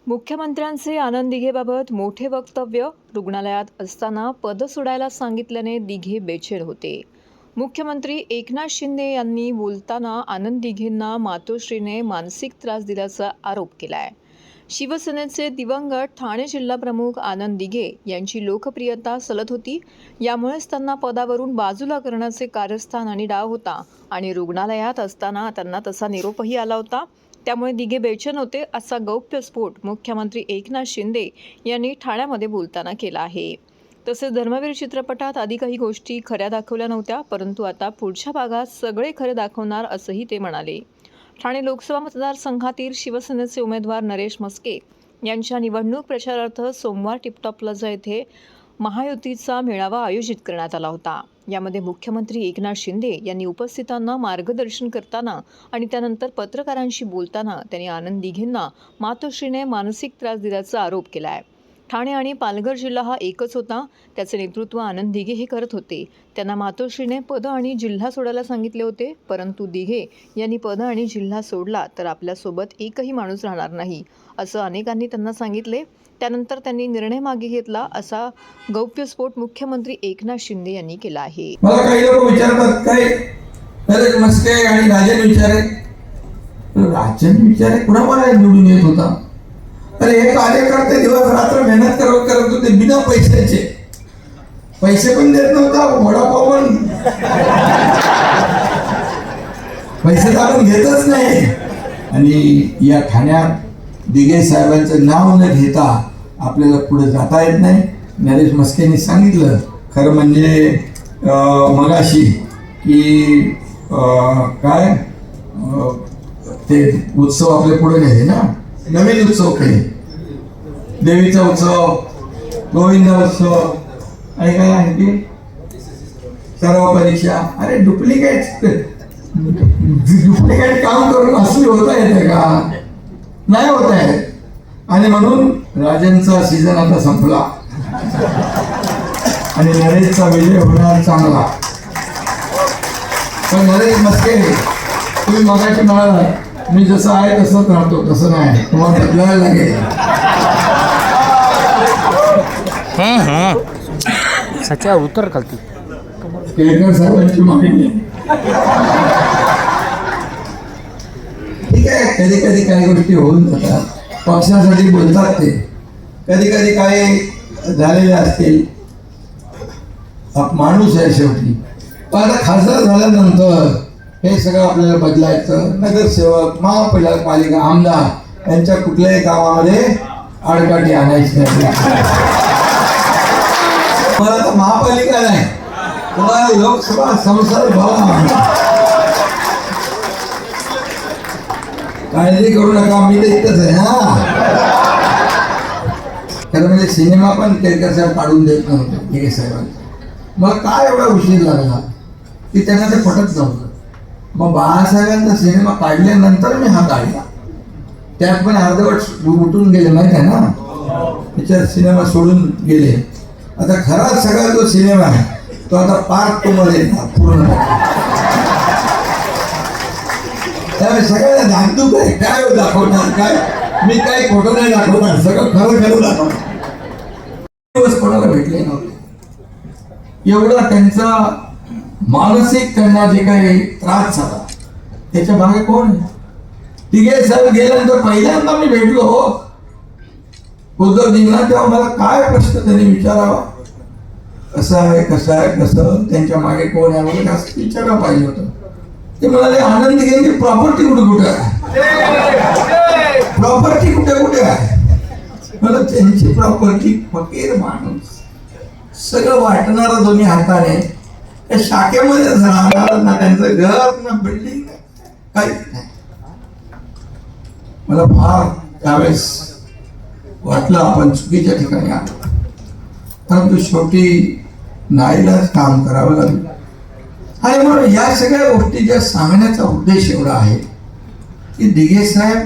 मुख्यमंत्र्यांचे आनंद दिघेबाबत मोठे वक्तव्य. रुग्णालयात असताना पद सोडायला सांगितल्याने दिघे बेचैन होते. मुख्यमंत्री एकनाथ शिंदे यांनी बोलताना आनंद दिघेंना मातोश्रीने मानसिक त्रास दिल्याचा आरोप केलाय. शिवसेनेचे दिवंगत ठाणे जिल्हाप्रमुख आनंद दिघे यांची लोकप्रियता सलत होती. यामुळेच त्यांना पदावरून बाजूला करण्याचे कारस्थान आणि डाव होता आणि रुग्णालयात असताना त्यांना तसा निरोपही आला होता. त्यामुळे दिघे बेचैन होते, असा गौप्यस्फोट मुख्यमंत्री एकनाथ शिंदे यांनी ठाण्यामध्ये बोलताना केला आहे. तसेच धर्मवीर चित्रपटात आधी काही गोष्टी खऱ्या दाखवल्या नव्हत्या, परंतु आता पुढच्या भागात सगळे खरे दाखवणार, असंही ते म्हणाले. ठाणे लोकसभा मतदारसंघातील शिवसेनेचे उमेदवार नरेश म्हस्के यांच्या निवडणूक प्रचारार्थ सोमवार टिपटॉप प्लाझा येथे महायुतीचा मेळावा आयोजित करण्यात आला होता. यामध्ये मुख्यमंत्री एकनाथ शिंदे यांनी उपस्थितांना मार्गदर्शन करताना आणि त्यानंतर पत्रकारांशी बोलताना त्यांनी आनंद दिघेंना मातोश्रीने मानसिक त्रास दिल्याचा आरोप केला आहे. ठाणे आणि पालघर जिल्हा हा एकच होता. त्याचे नेतृत्व आनंद दिघे हे करत होते. त्यांना मातोश्रीने पद आणि जिल्हा सोडायला सांगितले होते, परंतु दिघे यांनी पद आणि जिल्हा सोडला तर आपल्यासोबत एकही माणूस राहणार नाही, असं अनेकांनी त्यांना सांगितले. त्यानंतर त्यांनी निर्णय मागे घेतला, असा गौप्यस्फोट मुख्यमंत्री एकनाथ शिंदे यांनी केला आहे. मला काही लोक विचारतात, काय नरेश म्हस्के आणि राजन विचारे कुणावर निवडून येत होता? अरे हे कार्यकर्ते दिवस रात्र मेहनत करत होते बिना पैशाचे. पैसे पण देत नव्हता, वडापाव पण पैसे काढून घेतच नाही. आणि या ठाण्यात दिघे साहेबांचं नाव न घेता आपल्याला पुढे जाता येत नाही. नरेश म्हस्केंनी सांगितलं खरं म्हणजे मगाशी की काय ते उत्सव आपल्या पुढे नेले ना, नवीन उत्सव केले, देवीचा उत्सव, गोविंद उत्सव आणि काय आणखी सर्व परीक्षा. अरे डुप्लिकेट काम करून असली होता येते का? नाही होत आहे. आणि म्हणून राजनचा सीझन आता संपला आणि नरेशचा विजय होणार चांगला. पण नरेश म्हस्के, तुम्ही मगाशी म्हणाला मी जसं आहे तसंच राहतो, तसं नाही, तुम्हाला बदलायला लागेल. सच्चा उत्तर कळती केळकर साहेबांची मागणी. ठीक आहे, कधी कधी काही गोष्टी होऊन जातात, पक्षासाठी बोलतात ते, कधी कधी काही झालेले असतील. माणूस आहे शेवटी. पण आता खासदार झाल्यानंतर हे सगळं आपल्याला बदलायचं. नगरसेवक, महापालिका, आमदार यांच्या कुठल्याही कामामध्ये आडकाठी आणायची नाही. मला तर महापालिका नाही, तुम्हाला लोकसभा संसद भवन, काळजी करू नका, मी तर इथंच आहे. खरं म्हणजे सिनेमा पण केळकर साहेब काढून देत नव्हते दिघे साहेबांचा. मग काय एवढा उशीर लागला की त्यांना ते पटत नव्हतं. मग बाळासाहेबांचा सिनेमा काढल्यानंतर मी हा काढला. त्यात पण अर्धवट उठून गेले, माहिती आहे ना, त्याच्यात सिनेमा सोडून गेले. आता खरा सगळा जो सिनेमा आहे तो आता पार्ट 2 मध्ये पूर्ण. त्यामुळे सगळ्यांना धाकधूक आहे, काय दाखवणार, काय मी काही खोटं नाही दाखवणार, सगळं खरं खरं दाखवणार. दिवस कोणाला भेटले नव्हते. एवढा त्यांचा मानसिक त्यांना जे काही त्रास झाला त्याच्या मागे कोण आहे? दिघे साहेब गेल्यानंतर पहिल्यांदा मी भेटलो उद्धवजींना, तेव्हा मला काय प्रश्न त्यांनी विचारावा, कसं आहे कसं, त्यांच्या मागे कोण आहे मला जास्त विचारायला पाहिजे होतं. ते म्हणाले आनंद दिघे प्रॉपर्टी कुठे आहे, प्रॉपर्टी कुठे आहे. मला त्यांची प्रॉपर्टी, फकीर माणूस, सगळं वाटणारा दोन्ही हाताने, त्या शाखेमध्येच राहणार ना, त्यांचं घर ना बिल्डिंग काहीच नाही. मला फार त्यावेळेस वाटलं आपण चुकीच्या ठिकाणी आलो, परंतु शेवटी नाईलाज काम करावं लागलं. आणि म्हणून या सगळ्या गोष्टी ज्या सांगण्याचा उद्देश एवढा आहे की दिघे साहेब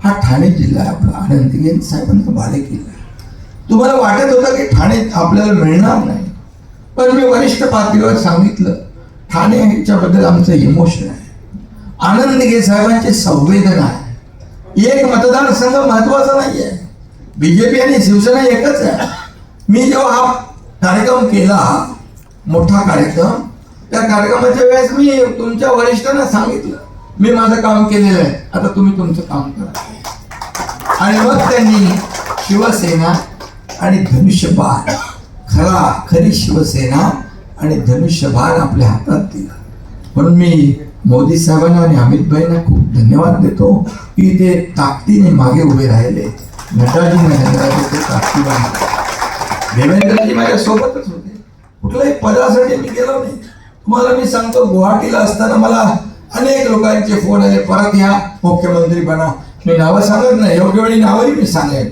हा ठाणे जिल्हा आहे आपला, आनंद दिघे साहेबांचा बालेकिल्ला आहे. तुम्हाला वाटत होतं की ठाणे आपल्याला मिळणार नाही, पण मी वरिष्ठ पातळीवर सांगितलं ठाणे ह्याच्याबद्दल आमचं इमोशन आहे, आनंद दिघे साहेबांची संवेदना आहे. एक मतदारसंघ महत्वाचा नाहीये. बीजेपी आणि शिवसेना एकच आहे. मी जेव्हा हा कार्यक्रम केला, मोठा कार्यक्रम, त्या कार्यक्रमाच्या वेळेस मी तुमच्या वरिष्ठांना सांगितलं मी माझं काम केलेलं आहे, आता तुम्ही तुमचं काम करा. आणि मग त्यांनी शिवसेना आणि धनुष्यबाण, खरी शिवसेना आणि धनुष्यबाण आपल्या हातात दिला. म्हणून मी मोदी साहेबांना आणि अमित भाईंना खूप धन्यवाद देतो की ते ताकदीने मागे उभे राहिले. नड्डाजी ते ताकदीने, देवेंद्रजी माझ्या सोबतच होते. कुठल्याही पदासाठी मी गेलो नाही. तुम्हाला मी सांगतो, गुवाहाटीला असताना मला अनेक लोकांचे फोन आले, परत या मुख्यमंत्री बना. मी नावं सांगत नाही, योग्य वेळी नावही मी सांगेन.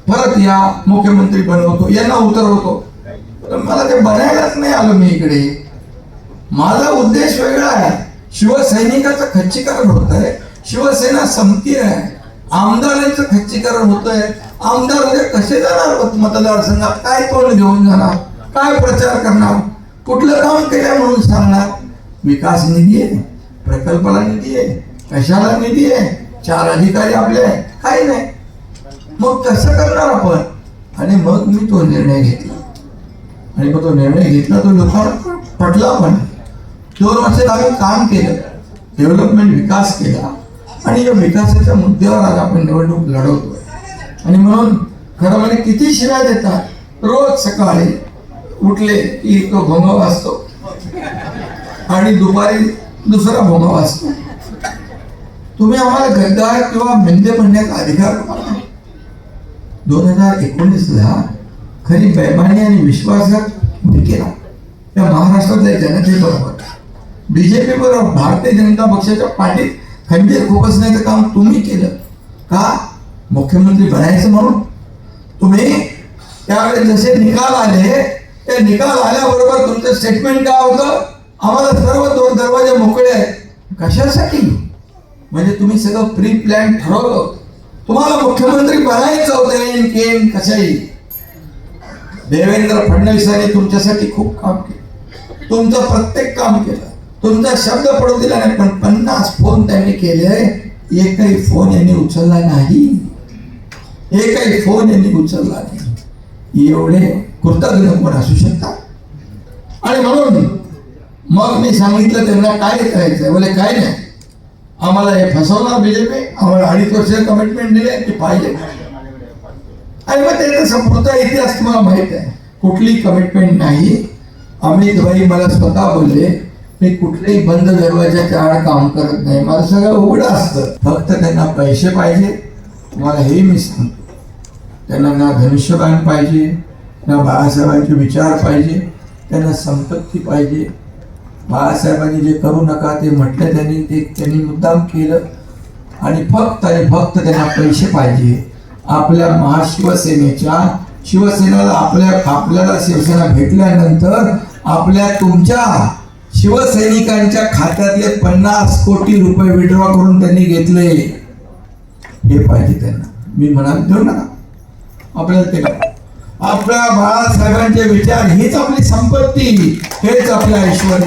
परत या मुख्यमंत्री बनवतो, यांना उतरवतो. पण मला ते बनायलाच नाही आलो मी इकडे. माझा उद्देश वेगळा आहे. शिवसैनिकाचं खच्चीकरण होत आहे, शिवसेना संपती आहे, आमदारांचं खच्चीकरण होत आहे. आमदार उद्या कसे जाणार मतदारसंघात, काय तोंड घेऊन जाणार, काय प्रचार करणार, कुठलं काम केलं म्हणून सांगणार. विकास निधी आहे, प्रकल्पाला निधी आहे, कशाला निधी आहे, 4 अधिकारी आपले आहे, काही नाही. मग कसं करणार आपण? आणि मग मी तो निर्णय घेतला. आणि मग तो निर्णय घेतला, तो लोकांना पटला पण. 2 वर्षात आम्ही काम केलं, डेव्हलपमेंट, विकास केला. आणि या विकासाच्या मुद्द्यावर आज आपण निवडणूक लढवतोय. आणि म्हणून खरं म्हणजे किती शिव्या देतात. रोज सकाळी उठले की तो भोंगा वाजतो आणि दुपारी दुसरा भोंगा वाजतो. तुम्ही आम्हाला गद्दार किंवा मेंढे म्हणण्याचा अधिकार नाही. 2019ला खरी बेमानी आणि विश्वासघात कोणी केला? त्या महाराष्ट्रातल्या जनतेबरोबर, बीजेपी बरोबर, भारतीय जनता पक्षाच्या पाठीत खंजीर खुपसण्याचं काम तुम्ही केलं. का? मुख्यमंत्री बनायचं म्हणून. तुम्ही त्यावेळेस जसे निकाल आले, ते निकाल आल्याबरोबर तुमचं स्टेटमेंट काय होतं? आम्हाला सर्व 2 दरवाजे मोकळे आहेत. कशासाठी? म्हणजे तुम्ही सगळं प्री प्लॅन ठरवलं. तुम्हाला मुख्यमंत्री बनायचं होतं, केन कशाही. देवेंद्र फडणवीसांनी तुमच्यासाठी खूप काम केलं, तुमचं प्रत्येक काम केलं, तुमचा शब्द पडू दिला नाही. पण 50 फोन त्यांनी केले, एकही फोन यांनी उचलला नाही. एकही फोन यांनी उचलला नाही. एवढे कृतज्ञ कोण असू शकतात? आणि म्हणून मग मी सांगितलं त्यांना काय करायचंय. बोले काय नाही, आम्हाला हे फसवणार बीजेपी, आम्हाला 2.5 वर्ष कमिटमेंट दिले की पाहिजे. आणि मग त्याचा संपूर्ण इतिहास तुम्हाला माहित आहे. कुठली कमिटमेंट नाही. अमित भाई मला स्वतः बोलले, मी कुठल्याही बंद दरवाजाच्या आड काम करत नाही, मला सगळं उघडं असतं. फक्त त्यांना पैसे पाहिजे. तुम्हाला हे मी सांगतो, त्यांना ना धनुष्यबाण पाहिजे, ना बाळासाहेबांचे विचार पाहिजे, त्यांना संपत्ती पाहिजे. बाळासाहेबांनी जे करू नका ते म्हटलं त्यांनी, ते त्यांनी मुद्दाम केलं. आणि फक्त त्यांना पैसे पाहिजे. आपल्या शिवसेनेला आपल्याला शिवसेना भेटल्यानंतर तुमच्या शिवसैनिकांच्या खात्यातले 50 कोटी रुपये विड्रॉ करून त्यांनी घेतले. हे पाहिजे त्यांना. मी म्हणाल देऊ नका, आपल्याला ते करा. आपल्या बाळासाहेबांचे विचार हीच आपली संपत्ती, हेच आपलं ऐश्वर्य.